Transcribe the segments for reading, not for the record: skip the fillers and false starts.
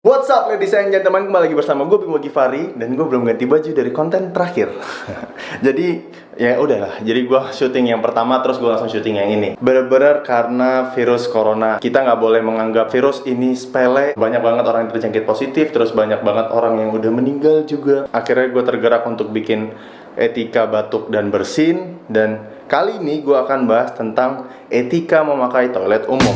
What's up ladies and gentlemen, kembali lagi bersama gue Bimo Givari. Dan gue belum ganti baju dari konten terakhir. Jadi ya udahlah, jadi gue syuting yang pertama terus gue langsung syuting yang ini. Bener-bener karena virus corona. Kita nggak boleh menganggap virus ini sepele. Banyak banget orang yang terjangkit positif, terus banyak banget orang yang udah meninggal juga. Akhirnya gue tergerak untuk bikin etika batuk dan bersin. Dan kali ini gue akan bahas tentang etika memakai toilet umum.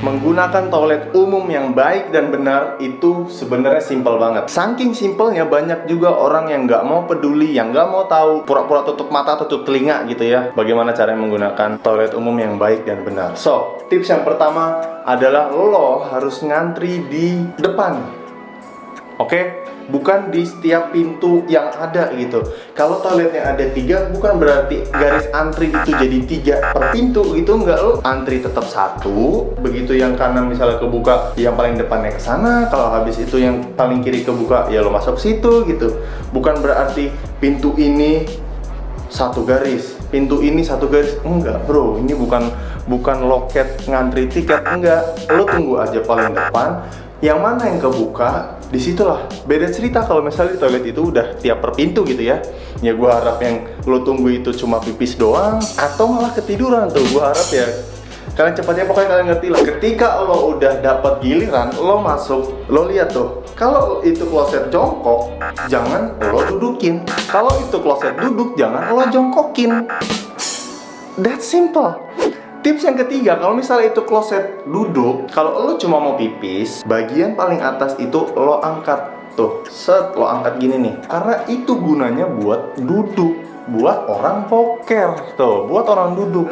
Menggunakan toilet umum yang baik dan benar itu sebenarnya simpel banget. Saking simpelnya banyak juga orang yang nggak mau peduli, yang nggak mau tahu, pura-pura tutup mata, tutup telinga gitu ya. Bagaimana cara menggunakan toilet umum yang baik dan benar. So, tips yang pertama adalah lo harus ngantri di depan. Oke? Bukan di setiap pintu yang ada gitu. Kalau toiletnya ada 3, bukan berarti garis antri itu jadi 3 per pintu gitu. Enggak, lo antri tetap 1. Begitu yang kanan misalnya kebuka, yang paling depannya ke sana. Kalau habis itu yang paling kiri kebuka, ya lo masuk situ gitu. Bukan berarti pintu ini 1 garis, pintu ini 1 garis. Enggak bro, ini bukan loket ngantri tiket. Enggak, lo tunggu aja paling depan. Yang mana yang kebuka, disitulah beda cerita. Kalau misalnya di toilet itu udah tiap per pintu gitu ya. Ya gue harap yang lo tunggu itu cuma pipis doang, atau malah ketiduran tuh. Gue harap ya kalian cepatnya, pokoknya kalian ngerti lah. Ketika lo udah dapat giliran, lo masuk, lo lihat tuh. Kalau itu kloset jongkok, jangan lo dudukin. Kalau itu kloset duduk, jangan lo jongkokin. That's simple. Tips yang ketiga, kalau misalnya itu kloset duduk, kalau lo cuma mau pipis, bagian paling atas itu lo angkat. Tuh, set, lo angkat gini nih. Karena itu gunanya buat duduk, buat orang boker. Tuh, buat orang duduk.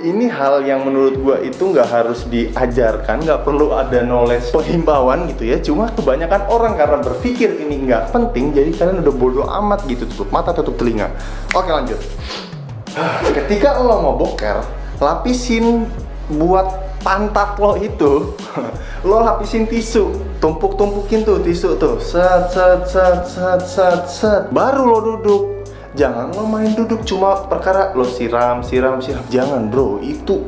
Ini hal yang menurut gua itu nggak harus diajarkan, nggak perlu ada knowledge penghimbauan gitu ya. Cuma kebanyakan orang karena berpikir ini nggak penting, jadi kalian udah bodo amat gitu, tutup mata, tutup telinga. Oke, lanjut. Ketika lo mau boker, lapisin buat pantat lo itu. Lo lapisin tisu, tumpuk-tumpukin tuh tisu tuh, set. Baru lo duduk. Jangan lo main duduk cuma perkara lo siram. Jangan bro, itu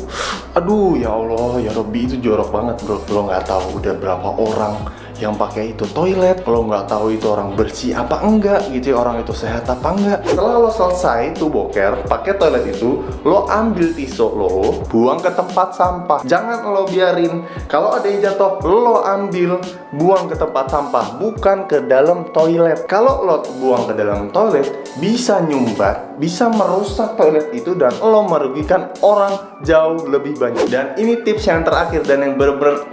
aduh ya Allah ya Robby, itu jorok banget bro. Lo nggak tahu udah berapa orang yang pakai itu toilet, lo nggak tahu itu orang bersih apa enggak gitu ya, orang itu sehat apa enggak. Setelah lo selesai tuh boker pakai toilet itu, lo ambil tisu lo, buang ke tempat sampah. Jangan lo biarin kalau ada yang jatuh, lo ambil, buang ke tempat sampah, bukan ke dalam toilet. Kalau lo buang ke dalam toilet, bisa nyumbat, bisa merusak toilet itu, dan lo merugikan orang jauh lebih banyak. Dan ini tips yang terakhir dan yang bener-bener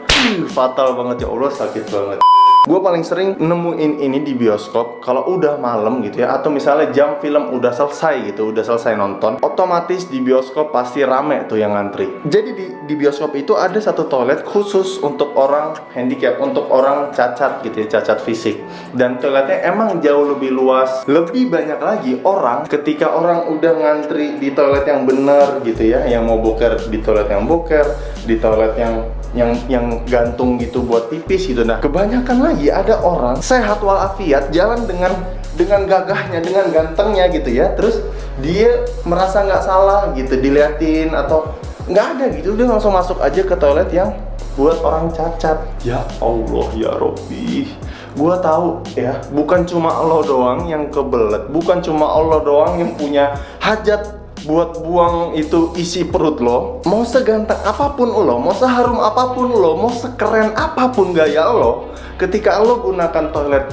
fatal banget, ya Allah sakit banget. Gue paling sering nemuin ini di bioskop kalau udah malam gitu ya, atau misalnya jam film udah selesai gitu, udah selesai nonton, otomatis di bioskop pasti rame tuh yang ngantri. Jadi di bioskop itu ada satu toilet khusus untuk orang handicap, untuk orang cacat gitu ya, cacat fisik. Dan toiletnya emang jauh lebih luas, lebih banyak lagi orang. Ketika orang udah ngantri di toilet yang bener gitu ya, yang mau boker di toilet yang boker, di toilet yang gantung gitu buat pipis gitu. Nah, kebanyakan lagi ada orang sehat walafiat jalan dengan gagahnya, dengan gantengnya gitu ya. Terus dia merasa nggak salah gitu diliatin atau nggak ada gitu, dia langsung masuk aja ke toilet yang buat orang cacat. Ya Allah ya Robby, gua tahu ya, bukan cuma lo doang yang kebelet, bukan cuma lo doang yang punya hajat buat buang itu isi perut lo. Mau seganteng apapun lo, mau seharum apapun lo, mau sekeren apapun gaya lo, ketika lo gunakan toilet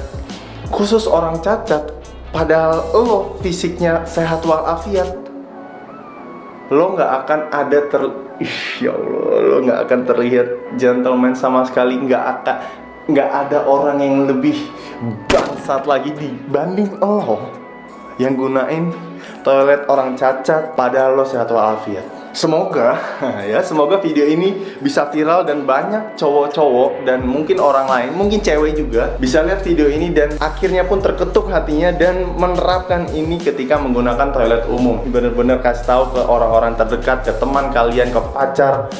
khusus orang cacat, padahal lo fisiknya sehat walafiat, lo nggak akan ada ya Allah, lo nggak akan terlihat gentleman sama sekali. Nggak ada orang yang lebih bangsat lagi dibanding lo yang gunain toilet orang cacat padahal lo sehat walafiat. Semoga semoga video ini bisa viral dan banyak cowok-cowok dan mungkin orang lain, mungkin cewek juga bisa lihat video ini dan akhirnya pun terketuk hatinya dan menerapkan ini ketika menggunakan toilet umum. Bener-bener kasih tahu ke orang-orang terdekat, ke teman kalian, ke pacar,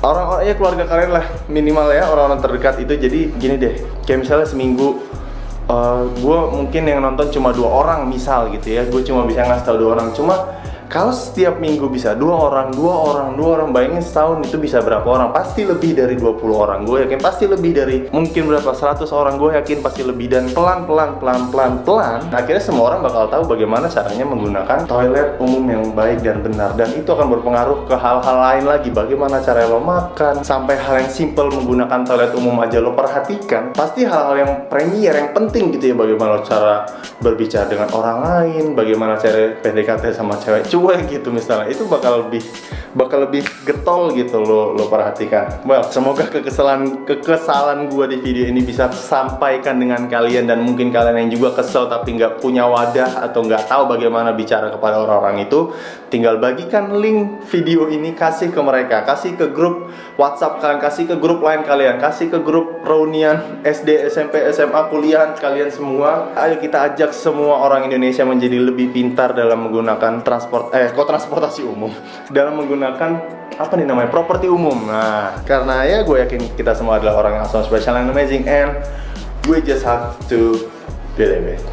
orang-orang ya, keluarga kalian lah minimal ya, orang-orang terdekat itu. Jadi gini deh, kayak misalnya seminggu gue mungkin yang nonton cuma 2 orang misal gitu ya, gue cuma bisa ngasih tau 2 orang, cuma Kalau setiap minggu bisa 2 orang, bayangin setahun itu bisa berapa orang? Pasti lebih dari 20 orang. Gue yakin pasti lebih dari mungkin berapa 100 orang. Gue yakin pasti lebih. Dan pelan akhirnya semua orang bakal tahu bagaimana caranya menggunakan toilet umum yang baik dan benar. Dan itu akan berpengaruh ke hal-hal lain lagi. Bagaimana cara lo makan, sampai hal yang simple menggunakan toilet umum aja lo perhatikan. Pasti hal-hal yang premier, yang penting gitu ya. Bagaimana cara berbicara dengan orang lain, bagaimana cara PDKT sama cewek cuek gitu misalnya, itu bakal lebih getol gitu lo perhatikan. Well, semoga kekesalan gue di video ini bisa sampaikan dengan kalian, dan mungkin kalian yang juga kesel tapi nggak punya wadah atau nggak tahu bagaimana bicara kepada orang-orang itu, tinggal bagikan link video ini, kasih ke mereka, kasih ke grup WhatsApp kalian, kasih ke grup lain kalian, kasih ke grup reunian SD, SMP, SMA, kuliah kalian semua. Ayo kita ajak semua orang Indonesia menjadi lebih pintar dalam menggunakan transportasi umum, dalam menggunakan properti umum. Nah, karena ya gue yakin kita semua adalah orang yang awesome, special, and amazing, and we just have to believe it.